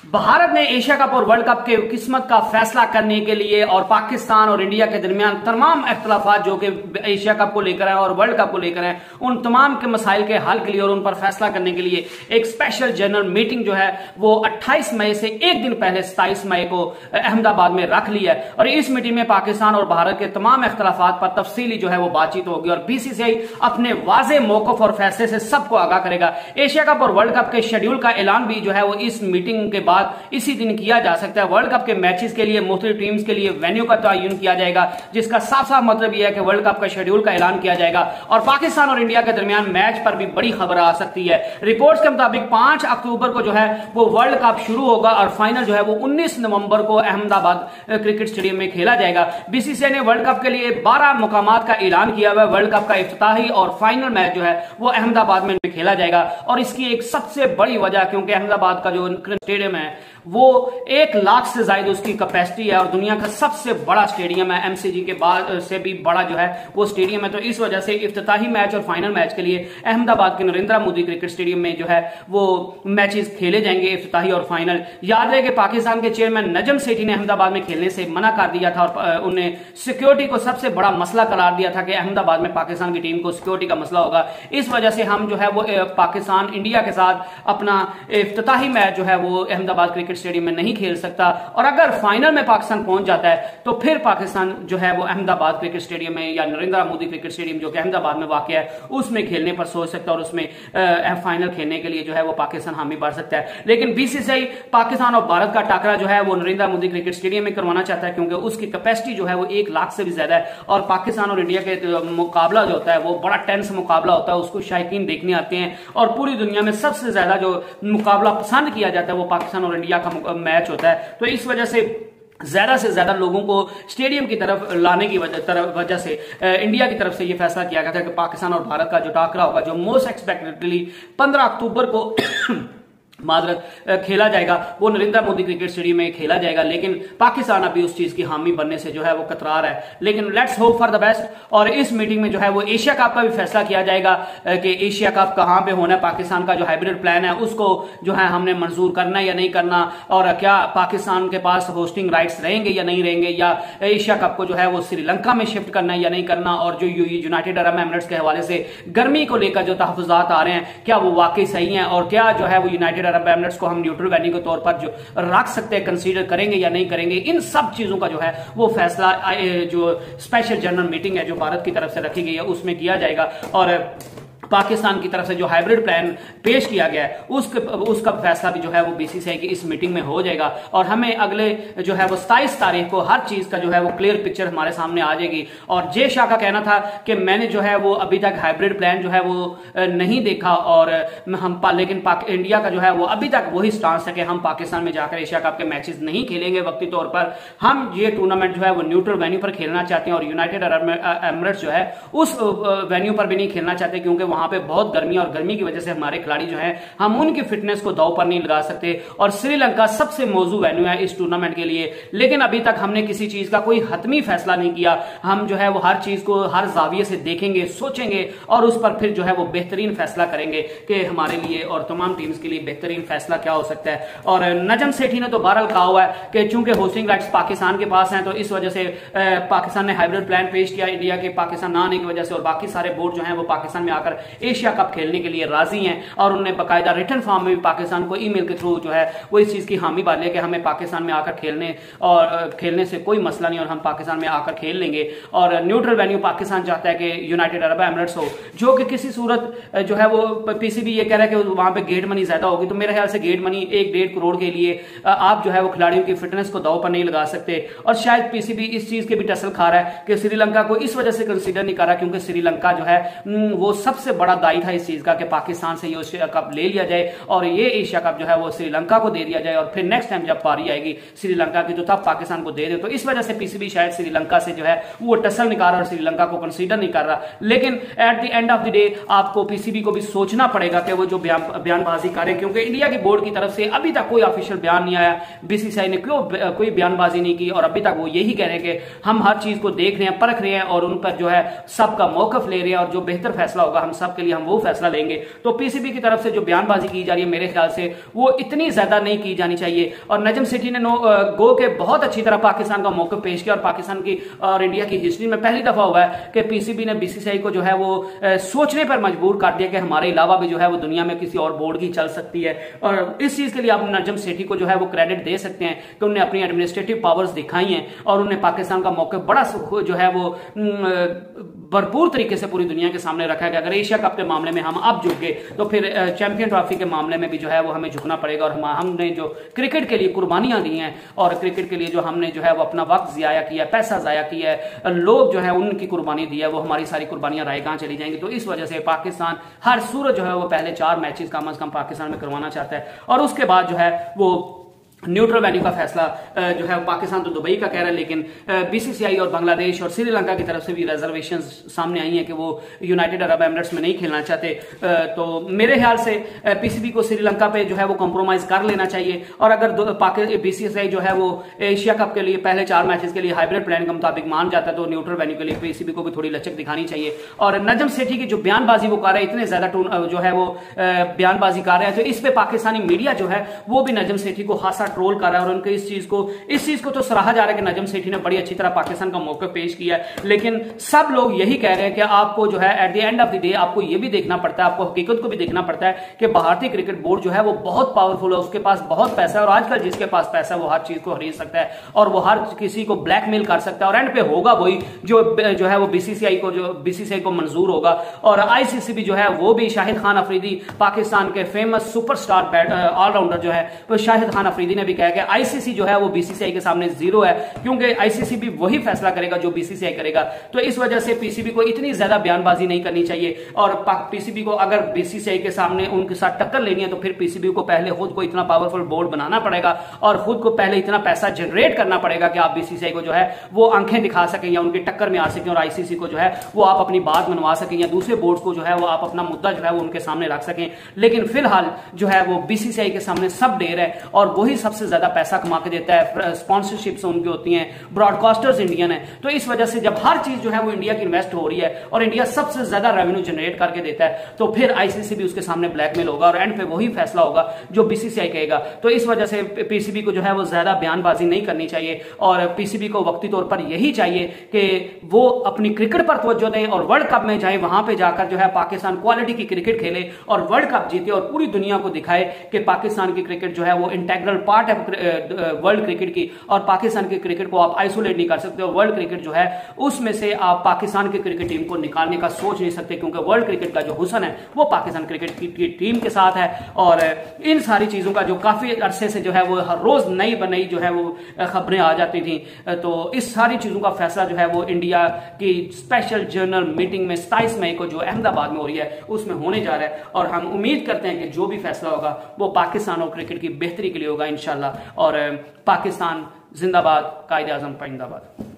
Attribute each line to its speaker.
Speaker 1: भारत ने Asia cup और world cup के किस्मत का फैसला करने के लिए और पाकिस्तान और इंडिया के दरमियान तमाम इख्तलाफात जो कि एशिया कप को लेकर है और वर्ल्ड कप को लेकर है, उन तमाम के मसाइल के हल के लिए और उन पर फैसला करने के लिए एक स्पेशल जनरल मीटिंग जो है वो 28 मई से एक दिन पहले 27 मई को अहमदाबाद में रख ली है। और इस मीटिंग में पाकिस्तान और भारत के तमाम इख्तलाफात पर तफसीली जो है वो बातचीत होगी और बीसीसीआई अपने वाज़े मौक़िफ़ और फैसले से सबको आगाह करेगा। एशिया कप और वर्ल्ड कप के शेड्यूल का ऐलान भी जो है वो इस मीटिंग के बाद इसी दिन किया जा सकता है। वर्ल्ड कप के मैचेस के लिए मुख्तलिफ टीम्स के लिए वेन्यू का तयन किया जाएगा, जिसका साफ साफ मतलब यह है कि वर्ल्ड कप का शेड्यूल का ऐलान किया जाएगा। और पाकिस्तान और इंडिया के दरमियान मैच पर भी बड़ी खबर आ सकती है। रिपोर्ट्स के मुताबिक 5 अक्टूबर को जो है वो वर्ल्ड कप शुरू होगा और फाइनल जो है वो 19 नवंबर को अहमदाबाद क्रिकेट स्टेडियम में खेला जाएगा। बीसीसीआई ने वर्ल्ड कप के लिए 12 मुकामात का ऐलान किया हुआ है। वर्ल्ड कप का इफ्तिताही और फाइनल मैच जो है वो अहमदाबाद में खेला जाएगा और इसकी एक सबसे बड़ी वजह क्योंकि अहमदाबाद का जो स्टेडियम है वो 1 लाख से ज्यादा उसकी कैपेसिटी है और दुनिया का सबसे बड़ा स्टेडियम है। एमसीजी के बाद से भी बड़ा जो है वो स्टेडियम है। तो इस वजह से इफ्तिताही मैच और फाइनल मैच के लिए अहमदाबाद के नरेंद्र मोदी क्रिकेट स्टेडियम में जो है वो मैचेस खेले जाएंगे, इफ्तिताही और फाइनल। याद रहे कि पाकिस्तान के चेयरमैन नजम सेठी ने अहमदाबाद में खेलने से मना कर दिया था और उन्हें सिक्योरिटी को सबसे बड़ा मसला करार दिया था कि अहमदाबाद में पाकिस्तान की टीम को सिक्योरिटी का मसला होगा। इस वजह से हम जो है वो पाकिस्तान इंडिया के साथ अपना इफ्तिताही मैच जो है वो अहमदाबाद क्रिकेट स्टेडियम में नहीं खेल सकता और अगर फाइनल में पाकिस्तान पहुंच जाता है तो फिर पाकिस्तान जो है वो अहमदाबाद क्रिकेट स्टेडियम में या नरेंद्र मोदी क्रिकेट स्टेडियम जो कि अहमदाबाद में वाक़ है उसमें खेलने पर सोच सकता है और उसमें फाइनल खेलने के लिए जो है वो पाकिस्तान हामी भर सकता है। लेकिन बीसीसीआई पाकिस्तान और भारत का टाकरा जो है वो नरेंद्र मोदी क्रिकेट स्टेडियम में करवाना चाहता है क्योंकि उसकी कैपेसिटी जो है वो 1 लाख से भी ज्यादा है और पाकिस्तान और इंडिया के मुकाबला जो होता है वो बड़ा टेंस मुकाबला होता है, उसको शायकीन देखने आते हैं और पूरी दुनिया में सबसे ज्यादा जो मुकाबला पसंद किया जाता है वो पाकिस्तान और इंडिया का मैच होता है। तो इस वजह से ज्यादा लोगों को स्टेडियम की तरफ लाने की वजह से इंडिया की तरफ से यह फैसला किया गया था कि पाकिस्तान और भारत का जो टाकरा होगा जो मोस्ट एक्सपेक्टेडली 15 अक्टूबर को मादरत खेला जाएगा वो नरेंद्र मोदी क्रिकेट स्टेडियम में खेला जाएगा। लेकिन पाकिस्तान अभी उस चीज की हामी बनने से जो है वो कतरा रहा है। लेकिन let's hope for the best. और इस मीटिंग में जो है वो एशिया कप का भी फैसला किया जाएगा कि एशिया कप कहां पे होना है, पाकिस्तान का जो हाइब्रिड प्लान है उसको जो है हमने मंजूर करना या नहीं करना और क्या पाकिस्तान के पास होस्टिंग राइट्स रहेंगे या नहीं रहेंगे, या एशिया कप को जो है वो श्रीलंका में शिफ्ट करना या नहीं करना। और जो यूनाइटेड अरब एमिरेट्स के हवाले से गर्मी को लेकर जो तहफुजात आ रहे हैं क्या वो वाकई सही है और क्या जो है वो यूनाइटेड अरब एमिरेट्स को हम न्यूट्रल वेन्यू के तौर पर जो रख सकते हैं, कंसीडर करेंगे या नहीं करेंगे। इन सब चीजों का जो है वो फैसला जो स्पेशल जनरल मीटिंग है जो भारत की तरफ से रखी गई है उसमें किया जाएगा। और पाकिस्तान की तरफ से जो हाइब्रिड प्लान पेश किया गया है उसका फैसला भी जो है वो बीसीसीआई की इस मीटिंग में हो जाएगा और हमें अगले जो है वो 27 तारीख को हर चीज का जो है वो क्लियर पिक्चर हमारे सामने आ जाएगी। और जय शाह का कहना था कि मैंने जो है वो अभी तक हाइब्रिड प्लान जो है वो नहीं देखा और हम लेकिन इंडिया का जो है वो अभी तक वही स्टांस है कि हम पाकिस्तान में जाकर एशिया कप के मैचेस नहीं खेलेंगे वक्ती तौर पर। हम ये टूर्नामेंट जो है वो न्यूट्रल वेन्यू पर खेलना चाहते हैं और यूनाइटेड अरब एमिरेट्स जो है उस वेन्यू पर भी नहीं खेलना चाहते क्योंकि वहां पे बहुत गर्मी और गर्मी की वजह से हमारे खिलाड़ी जो हैं हम उनकी फिटनेस को दांव पर नहीं लगा सकते। और श्रीलंका सबसे मौजू वेन्यू है इस टूर्नामेंट के लिए। लेकिन अभी तक हमने किसी चीज का कोई हतमी फैसला नहीं किया। हम जो है वो हर चीज को हर जाविये से देखेंगे, सोचेंगे और उस पर फिर जो है वो बेहतरीन फैसला करेंगे कि हमारे लिए और तमाम टीम्स के लिए बेहतरीन फैसला क्या हो सकता है। और नजम सेठी ने तो बहरहाल कहा हुआ है कि चूंकि होस्टिंग राइट्स पाकिस्तान के पास हैं तो इस वजह से पाकिस्तान ने हाइब्रिड प्लान पेश किया इंडिया के पाकिस्तान ना आने की वजह से और बाकी सारे बोर्ड जो है वो पाकिस्तान में आकर एशिया कप खेलने के लिए राजी हैं और उन्होंने बाकायदा रिटर्न फॉर्म में भी पाकिस्तान को ईमेल के थ्रू जो है वो इस चीज की हामी भर ले कि हमें पाकिस्तान में आकर खेलने से कोई मसला नहीं और हम पाकिस्तान में आकर खेल लेंगे। और न्यूट्रल वेन्यू पाकिस्तान चाहता है कि यूनाइटेड अरब एमिरेट्स हो जो कि किसी सूरत जो है वो पीसीबी ये कह रहा है कि वहां पे गेट मनी ज्यादा होगी। तो मेरे ख्याल से गेट मनी 1-1.5 करोड़ के लिए आप जो है वो खिलाड़ियों की फिटनेस को दांव पर नहीं लगा सकते। और शायद पीसीबी इस चीज के भी टसल खा रहा है कि श्रीलंका को इस वजह से कंसीडर नहीं कर रहा क्योंकि श्रीलंका जो है वो सबसे बड़ा दाई था इस चीज का कि पाकिस्तान से ये एशिया कप ले लिया जाए और ये एशिया कप जो है वो श्रीलंका को दे दिया जाए और फिर नेक्स्ट टाइम जब पारी आएगी श्रीलंका की तो तब पाकिस्तान को दे दे। तो इस वजह से पीसीबी शायद श्रीलंका से जो है वो टसल निकाल रहा और श्रीलंका को कंसीडर नहीं कर रहा। लेकिन at the end of the day आपको पीसीबी को भी सोचना पड़ेगा कि वो जो बयानबाजी करें क्योंकि इंडिया की बोर्ड की तरफ से अभी तक कोई ऑफिशियल बयान नहीं आया। बीसीसीआई ने क्यों कोई बयानबाजी नहीं की और अभी तक वो यही कह रहे हैं कि हम हर चीज को देख रहे हैं, परख रहे हैं और उन पर जो है सबका मौकफ ले रहे हैं और जो बेहतर फैसला होगा हम सबके लिए हम वो फैसला लेंगे। तो पीसीबी की तरफ से जो बयानबाजी की जा रही है मेरे ख्याल से वो इतनी ज्यादा नहीं की जानी चाहिए। और नजम सेठी ने गो के बहुत अच्छी तरह पाकिस्तान का मौका पेश किया और पाकिस्तान की और इंडिया की हिस्ट्री में पहली दफा हुआ है कि पीसीबी ने बीसीसीआई को जो है वो सोचने पर मजबूर कर दिया कि हमारे अलावा भी जो है वो दुनिया में किसी और बोर्ड की चल सकती है। और इस चीज के लिए आप नजम सेठी को जो है वो क्रेडिट दे सकते हैं कि उन्होंने अपनी एडमिनिस्ट्रेटिव पावर्स दिखाई हैं और उन्हें पाकिस्तान का मौका बड़ा जो है वो भरपूर तरीके से पूरी दुनिया के सामने रखा गया। अगर एशिया कप के मामले में हम अब झुक गए तो फिर चैंपियन ट्रॉफी के मामले में भी जो है वो हमें झुकना पड़ेगा। और हमने जो क्रिकेट के लिए कुर्बानियां दी हैं और क्रिकेट के लिए जो हमने जो है वो अपना वक्त ज़ाया किया, पैसा ज़ाया किया है, लोग जो है उनकी कुर्बानी दी है, वो हमारी सारी कुर्बानियां रायगां चली जाएंगी। तो इस वजह से पाकिस्तान हर सूरत जो है वो पहले 4 मैचेस कम अज कम पाकिस्तान में करवाना चाहता है और उसके बाद जो है वो न्यूट्रल वेन्यू का फैसला जो है पाकिस्तान तो दुबई का कह रहा है, लेकिन बीसीसीआई और बांग्लादेश और श्रीलंका की तरफ से भी रिजर्वेशन सामने आई हैं कि वो यूनाइटेड अरब एमिरेट्स में नहीं खेलना चाहते। तो मेरे ख्याल से पीसीबी को श्रीलंका पे जो है वो कॉम्प्रोमाइज कर लेना चाहिए। और अगर बीसीसीआई जो है वो एशिया कप के लिए पहले 4 मैचेस के लिए हाइब्रिड प्लान के मुताबिक मान जाता है तो न्यूट्रल वेन्यू के लिए पीसीबी को भी थोड़ी लचक दिखानी चाहिए। और नजम सेठी की जो बयानबाजी वो कर रहे हैं, इतने ज्यादा जो है वो बयानबाजी कर रहे हैं, तो इस पे पाकिस्तानी मीडिया जो है वो भी नजम सेठी को खासा ट्रोल कर रहा है और उनके इस चीज को तो सराहा जा रहा है कि नजम सेठी ने बड़ी अच्छी तरह पाकिस्तान का मौका पेश किया है। लेकिन सब लोग यही कह रहे हैं कि आपको जो है at the end of the day आपको यह भी देखना पड़ता है, आपको हकीकत को भी देखना पड़ता है कि भारतीय क्रिकेट बोर्ड जो है वो बहुत पावरफुल है, उसके पास बहुत पैसा है और आजकल जिसके पास पैसा है वो हर चीज को खरीद सकता है और वो हर किसी को ब्लैकमेल कर सकता है और एंड पे होगा वही जो है वो बीसीसीआई को मंजूर होगा। और आईसीसी भी जो है वो भी शाहिद खान अफरीदी, पाकिस्तान के फेमस सुपरस्टार ऑलराउंडर जो है वो शाहिद खान अफरीदी ने भी कहा कि आईसीसी जो है वो बीसीसीआई के सामने जीरो है, क्योंकि आईसीसी भी वही फैसला करेगा जो बीसीसीआई करेगा। तो इस वजह से पीसीबी को इतनी ज्यादा बयानबाजी नहीं करनी चाहिए और पीसीबी को अगर बीसीसीआई के सामने उनके साथ टक्कर लेनी है तो फिर पीसीबी को पहले खुद को इतना पावरफुल बोर्ड बनाना पड़ेगा और खुद को पहले इतना पैसा जनरेट करना पड़ेगा कि आप बीसीसीआई को जो है वो आंखें दिखा सकें या उनकी टक्कर में आ सकें और आईसीसी को जो है वो आप अपनी बात मनवा सकें या दूसरे बोर्ड को जो है वो आप अपना मुद्दा जो है वो उनके सामने रख सकें। लेकिन फिलहाल जो है वो बीसीसीआई के सामने सब ढेर है और वही सबसे ज्यादा पैसा कमा के देता है, स्पॉन्सरशिप्स उनकी होती हैं, ब्रॉडकास्टर्स इंडियन है। तो इस वजह से जब हर चीज जो है वो इंडिया की इन्वेस्ट हो रही है और इंडिया सबसे ज्यादा रेवेन्यू जनरेट करके देता है तो फिर आईसीसी भी उसके सामने ब्लैकमेल होगा और एंड पे वही फैसला होगा जो बीसीसीआई कहेगा। तो इस वजह से पीसीबी को जो है वो ज्यादा बयानबाजी नहीं करनी चाहिए और पीसीबी को वक्ती तौर पर यही चाहिए कि वो अपनी क्रिकेट पर तवज्जो दें और वर्ल्ड कप में जाए, वहां पे जाकर जो है पाकिस्तान क्वालिटी की क्रिकेट खेले और वर्ल्ड कप जीते और पूरी दुनिया को दिखाए कि पाकिस्तान की क्रिकेट जो है वो इंटेग्रल पार्ट है वर्ल्ड क्रिकेट की और पाकिस्तान की क्रिकेट को आप आइसोलेट नहीं कर सकते और वर्ल्ड क्रिकेट जो है उसमें से आप पाकिस्तान की क्रिकेट टीम को निकालने का सोच नहीं सकते, क्योंकि वर्ल्ड क्रिकेट का जो हुस्न है वो पाकिस्तान क्रिकेट की टीम के साथ है। और इन सारी चीजों का जो काफी अरसे से जो है वो हर रोज नई बनई जो है वो खबरें आ जाती थी, तो इस सारी चीजों का फैसला जो है वो इंडिया की स्पेशल जर्नल मीटिंग में 27 मई को जो अहमदाबाद में हो रही है उसमें होने जा रहा है और हम उम्मीद करते हैं कि जो भी फैसला होगा वो पाकिस्तान और क्रिकेट की बेहतरी के लिए होगा इंशाल्लाह। और पाकिस्तान जिंदाबाद, कायदे आजम पाइंदाबाद।